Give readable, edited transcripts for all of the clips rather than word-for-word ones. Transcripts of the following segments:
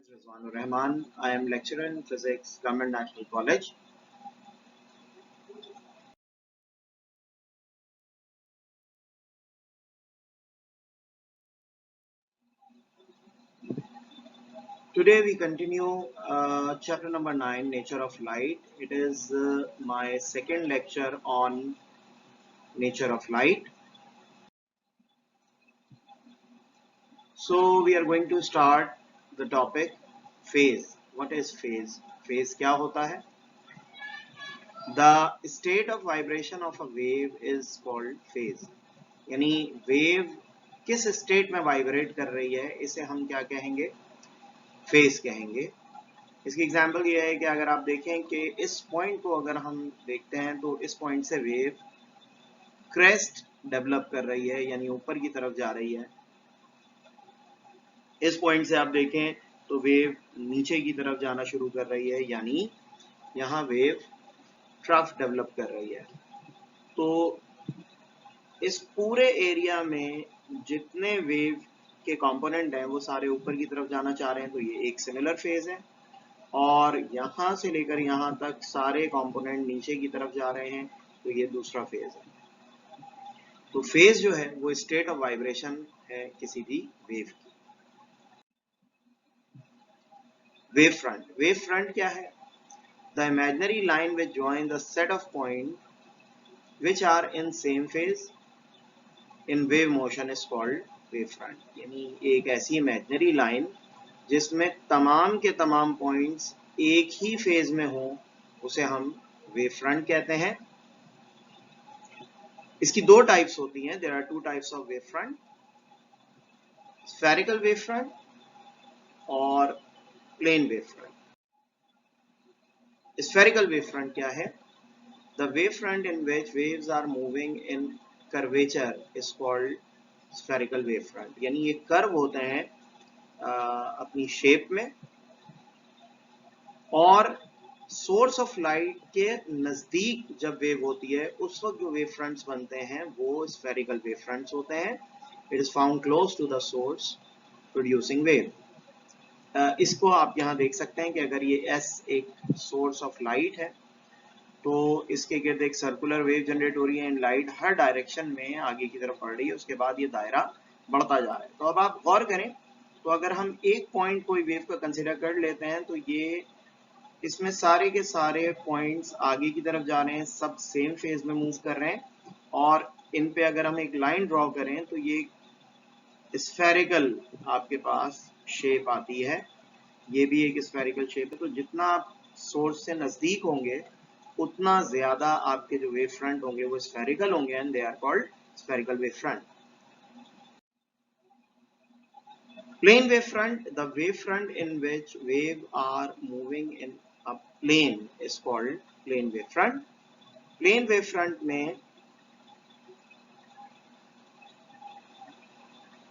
is Rizwanur Rahman. I am lecturer in physics, Government National College. Today we continue chapter number 9, Nature of Light. It is my second lecture on nature of light. So we are going to start the topic phase. What is phase? Phase क्या होता है? The state of vibration of a wave is called phase. यानी wave किस state में vibrate कर रही है इसे हम क्या कहेंगे? फेज कहेंगे. इसकी एग्जांपल ये है कि अगर आप देखें कि इस पॉइंट को अगर हम देखते हैं तो इस पॉइंट से वेव क्रेस्ट डेवलप कर रही है यानी ऊपर की तरफ जा रही है. इस पॉइंट से आप देखें तो वेव नीचे की तरफ जाना शुरू कर रही है यानी यहाँ वेव ट्रफ डेवलप कर रही है. तो इस पूरे एरिया में जितने वेव के कंपोनेंट हैं वो सारे ऊपर की तरफ जाना चाह रहे हैं तो ये एक सिमिलर फेज है. और यहां से लेकर यहां तक सारे कंपोनेंट नीचे की तरफ जा रहे हैं तो ये दूसरा फेज है. तो फेज जो है वो स्टेट ऑफ वाइब्रेशन है किसी भी वेव की. Wave front. वेव फ्रंट क्या है? The imaginary line which join the set of point which are in same phase in wave motion is called wave front. यानी एक ऐसी इमेजिनरी लाइन जिसमें तमाम के तमाम पॉइंट्स एक ही फेज में हो उसे हम वेव फ्रंट कहते हैं. इसकी दो टाइप्स होती हैं. There are two types of wave front, spherical wave front और plane wave front. Spherical wave front क्या है? The wave front in which waves are moving in curvature is called spherical wave front. यानी ये curve होते हैं अपनी shape में और सोर्स ऑफ लाइट के नजदीक जब वेव होती है उस वक्त जो वेव फ्रंट्स बनते हैं वो स्फेरिकल वेव फ्रंट्स होते हैं. It is found close to the source producing wave. इसको आप यहाँ देख सकते हैं कि अगर ये S एक सोर्स ऑफ लाइट है तो इसके गिर्द एक सर्कुलर वेव जनरेट हो रही है. इन लाइट हर डायरेक्शन में आगे की तरफ बढ़ रही है. उसके बाद ये दायरा बढ़ता जा रहा है. तो अब आप गौर करें तो अगर हम एक पॉइंट कोई वेव का कंसिडर कर लेते हैं तो ये इसमें सारे के सारे पॉइंट्स आगे की तरफ जा रहे हैं, सब सेम फेज में मूव कर रहे हैं. और इन पे अगर हम एक लाइन ड्रॉ करें तो ये स्फेरिकल आपके पास शेप आती है. ये भी एक स्फेरिकल शेप है. तो जितना आप सोर्स से नजदीक होंगे उतना ज्यादा आपके जो वेव फ्रंट होंगे वो स्फेरिकल होंगे and they are called spherical wave front. Plane wave front, the wave front in which waves are moving in a plane is called plane wave front. Plane wave front में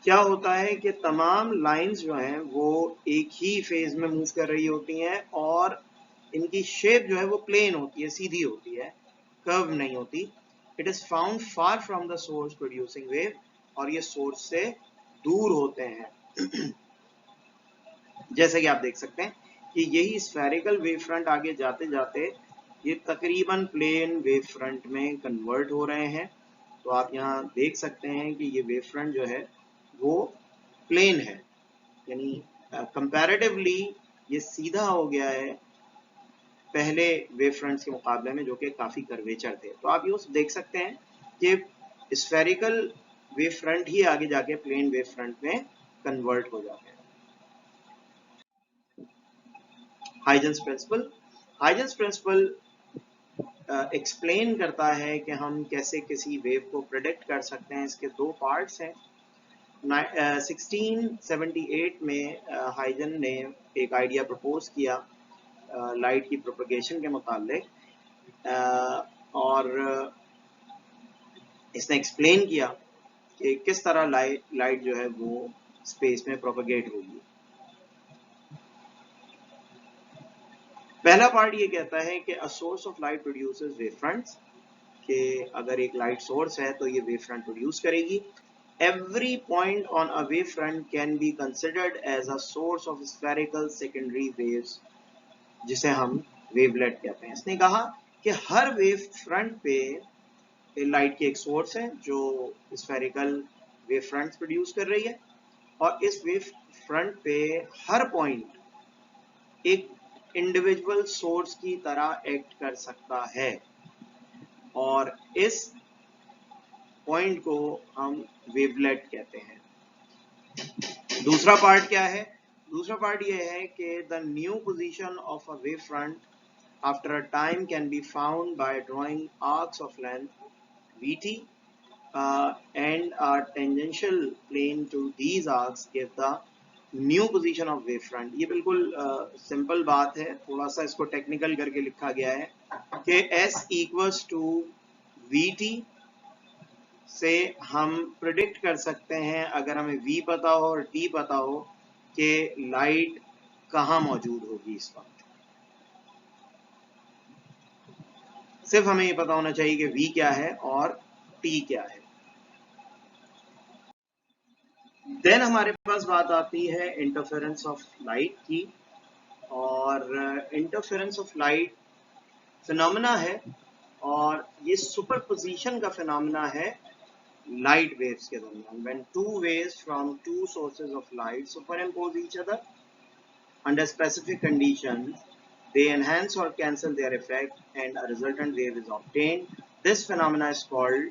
क्या होता है कि तमाम lines जो हैं वो एक ही फेज में मूव कर रही होती हैं और इनकी शेप जो है वो प्लेन होती है, सीधी होती है, कर्व नहीं होती. It is found far from the source producing wave और ये सोर्स से दूर होते हैं. जैसे कि आप देख सकते हैं कि यही स्फेरिकल वेव फ्रंट आगे जाते जाते ये तकरीबन प्लेन वेव फ्रंट में कन्वर्ट हो रहे हैं. तो आप यहाँ देख सकते हैं कि ये वेव फ्रंट जो है वो प्लेन है यानी कंपैरेटिवली ये सीधा हो गया है पहले वेव फ्रंट्स के मुकाबले में जो कि काफी कर्वेचर थे. तो आप ये देख सकते हैं कि स्फेरिकल वेव फ्रंट ही आगे जाके प्लेन वेव फ्रंट में कन्वर्ट हो जाते हैं. Huygens principle. Huygens principle explain करता है कि हम कैसे किसी वेव को प्रेडिक्ट कर सकते हैं. इसके दो पार्ट्स हैं. 1678 में हाइजन ने एक आइडिया प्रपोज किया लाइट की प्रोपगेशन के मुतालिक और इसने एक्सप्लेन किया कि किस तरह लाइट जो है वो स्पेस में प्रोपगेट होगी. पहला पार्ट ये कहता है कि a source of light produces wave fronts, कि अगर एक लाइट सोर्स है तो ये वेव फ्रंट प्रोड्यूस करेगी. every point on a wave front can be considered as a source of spherical secondary waves, जिसे हम वेवलेट कहते हैं। इसने कहा कि हर वेव फ्रंट पे लाइट की एक सोर्स है जो स्फेरिकल वेव फ्रंट प्रोड्यूस कर रही है, और इस वेव फ्रंट पे हर पॉइंट एक इंडिविजुअल सोर्स की तरह एक्ट कर सकता है, और इस पॉइंट को हम वेवलेट कहते हैं। दूसरा पार्ट क्या है? दूसरा पार्ट यह है कि the new position of a wave front after a time can be found by drawing arcs of length vt and a tangential plane to these arcs give the new position of wave front। ये बिल्कुल simple बात है, थोड़ा सा इसको technical करके लिखा गया है कि s equals to vt से हम प्रिडिक्ट कर सकते हैं, अगर हमें v पता हो और t पता हो, कि लाइट कहाँ मौजूद होगी इस वक्त। सिर्फ हमें ये पता होना चाहिए कि v क्या है और t क्या है। देन हमारे पास बात आती है इंटरफेरेंस ऑफ लाइट की, और इंटरफेरेंस ऑफ लाइट फिनोमेना है, और ये सुपरपोजिशन का फिनोमेना है लाइट वेव्स के दरमियान। When two waves from two sources of light superimpose each other under specific conditions, they enhance or cancel their effect and a resultant wave is obtained। This phenomena is called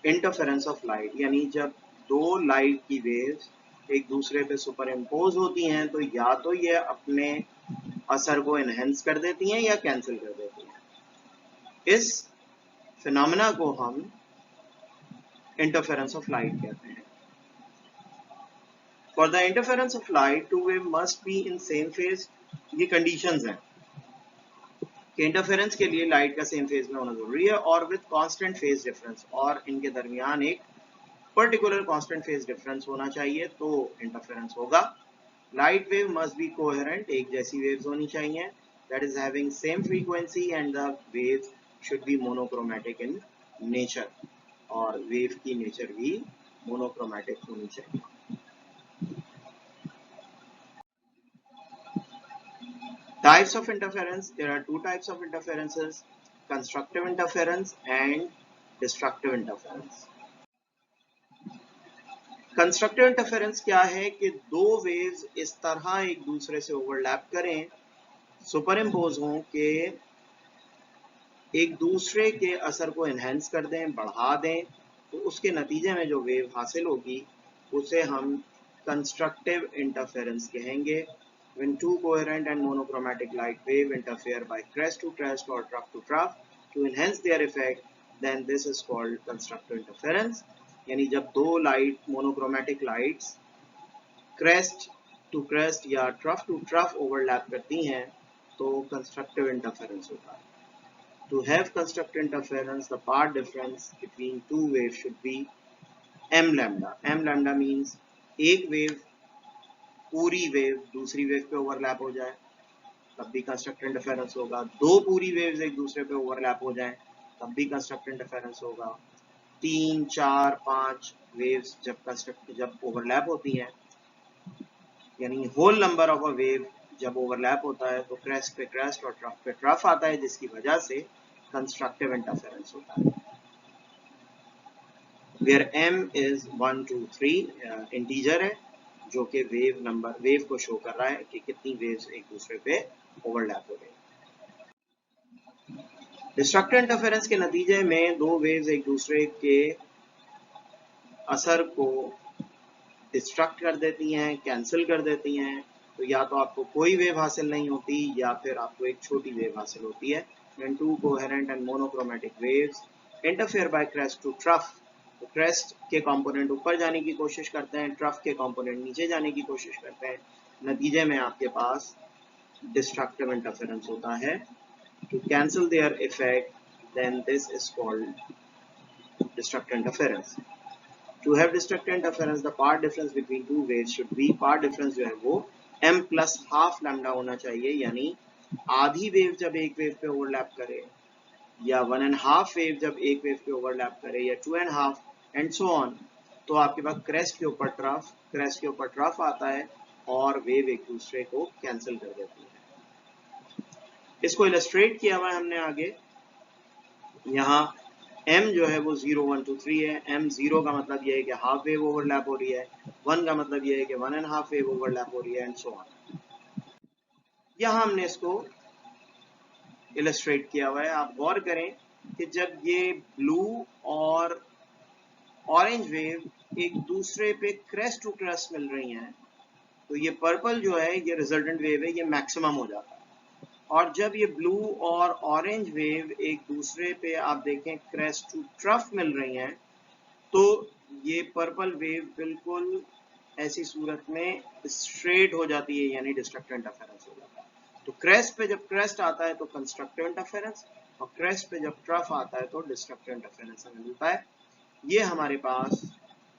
interference of light। यानी जब दो light की waves एक दूसरे पे super impose होती हैं तो या तो ये अपने असर को एनहेंस कर देती हैं या कैंसिल कर देती हैं। इस फिनोमेना को हम इंटरफेरेंस ऑफ लाइट कहते हैं। For the interference of light two wave must be in same phase. ये कंडीशंस हैं कि इंटरफेरेंस के लिए लाइट का सेम फेज में होना जरूरी है, और विद कांस्टेंट फेज डिफरेंस, और इनके दरमियान एक पर्टिकुलर कांस्टेंट फेज डिफरेंस होना चाहिए तो इंटरफेरेंस होगा। Light wave must B coherent, एक जैसी वेव्स होनी चाहिए, that is having same frequency, and the waves should B monochromatic in nature, और वेव की नेचर भी मोनोक्रोमैटिक होनी चाहिए। Types of interference, there are two types of interferences, constructive interference and destructive interference। Constructive interference क्या है कि दो waves इस तरह एक दूसरे से ओवरलैप करें, सुपर इम्पोज हों, कि एक दूसरे के असर को एनहेंस कर दें, बढ़ा दें, तो उसके नतीजे में जो वेव हासिल होगी उसे हम कंस्ट्रक्टिव इंटरफेरेंस कहेंगे। When two coherent and monochromatic light wave interfere by crest to crest or trough to trough to enhance their effect, then this is called constructive interference। यानी जब दो light monochromatic lights crest to crest या trough to trough overlap करती हैं तो constructive interference होता है। To have constructive interference, the path difference between two waves should be m lambda। m lambda means एक वेव पूरी वेव दूसरी wave पे ओवरलैप हो जाए तब भी कंस्ट्रक्टिव इंटरफेरेंस होगा, दो पूरी वेव्स एक दूसरे पे ओवरलैप हो जाए तब भी कंस्ट्रक्टिव इंटरफेरेंस होगा, 3, 4, 5 वेव्स जब ओवरलैप होती हैं, यानी whole number of a wave जब ओवरलैप होता है तो क्रेस्ट पे क्रेस्ट और ट्रफ पे ट्रफ आता है, जिसकी वजह से कंस्ट्रक्टिव इंटरफेरेंस होता है। वेयर m is 1 2 3 इंटीजर है जो कि वेव को शो कर रहा है कि कितनी वेव्स एक दूसरे पे ओवरलैप हो गई। डिस्ट्रक्टिव इंटरफेरेंस के नतीजे में दो वेव्स एक दूसरे के असर को डिस्ट्रक्ट कर देती हैं, कैंसिल कर देती हैं, तो या तो आपको कोई वेव हासिल नहीं होती या फिर आपको एक छोटी वेव हासिल होती है। When two coherent and monochromatic waves interfere by crest to trough, तो क्रेस्ट के कंपोनेंट ऊपर जाने की कोशिश करते हैं, ट्रफ के कंपोनेंट नीचे जाने की कोशिश करते हैं, नतीजे में आपके पास डिस्ट्रक्टिव इंटरफेरेंस होता है। To cancel their effect, then this is called destructive interference. To have destructive interference, the path difference between two waves should be, path difference जो है वो m प्लस हाफ लैम्डा होना चाहिए, यानी आधी वेव जब एक वेव पे ओवरलैप करे, या 1.5 वेव जब एक वेव पे ओवरलैप करे, या 2.5 एंड सो ऑन, तो आपके पास क्रेस्ट के ऊपर ट्रफ आता है और वेव एक दूसरे को कैंसिल कर देती है। इसको इलस्ट्रेट किया हुआ है हमने आगे। यहाँ m जो है वो 0 1 2 3 है। m 0 का मतलब ये है कि हाफ वेव ओवरलैप हो रही है, 1 का मतलब ये है कि 1.5 वेव ओवरलैप हो रही है, एंड सो ऑन। यहाँ हमने इसको इलस्ट्रेट किया हुआ है। आप गौर करें कि जब ये ब्लू और ऑरेंज वेव एक दूसरे पे क्रेस्ट टू क्रेस्ट मिल रही हैं, तो ये पर्पल जो है ये रिजल्टेंट वेव है, ये मैक्सिमम हो जाता है। और जब ये ब्लू और ऑरेंज वेव एक दूसरे पे आप देखें क्रेस्ट टू ट्रफ मिल रही हैं, तो ये पर्पल वेव बिल्कुल ऐसी सूरत में स्ट्रेट हो जाती है, यानी डिस्ट्रक्टिव इंटरफेरेंस हो जाता है। तो क्रेस्ट पे जब क्रेस्ट आता है तो कंस्ट्रक्टिव इंटरफेरेंस, और क्रेस्ट पे जब ट्रफ आता है तो डिस्ट्रक्टिव इंटरफेरेंस हमें मिलता है। ये हमारे पास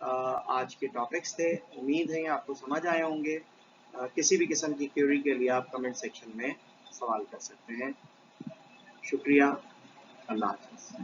आज के टॉपिक्स थे। उम्मीद है आपको समझ आए होंगे। किसी भी किस्म की क्वेरी के लिए आप कमेंट सेक्शन में सवाल कर सकते हैं। शुक्रिया। अल्लाह हाफ़िज़।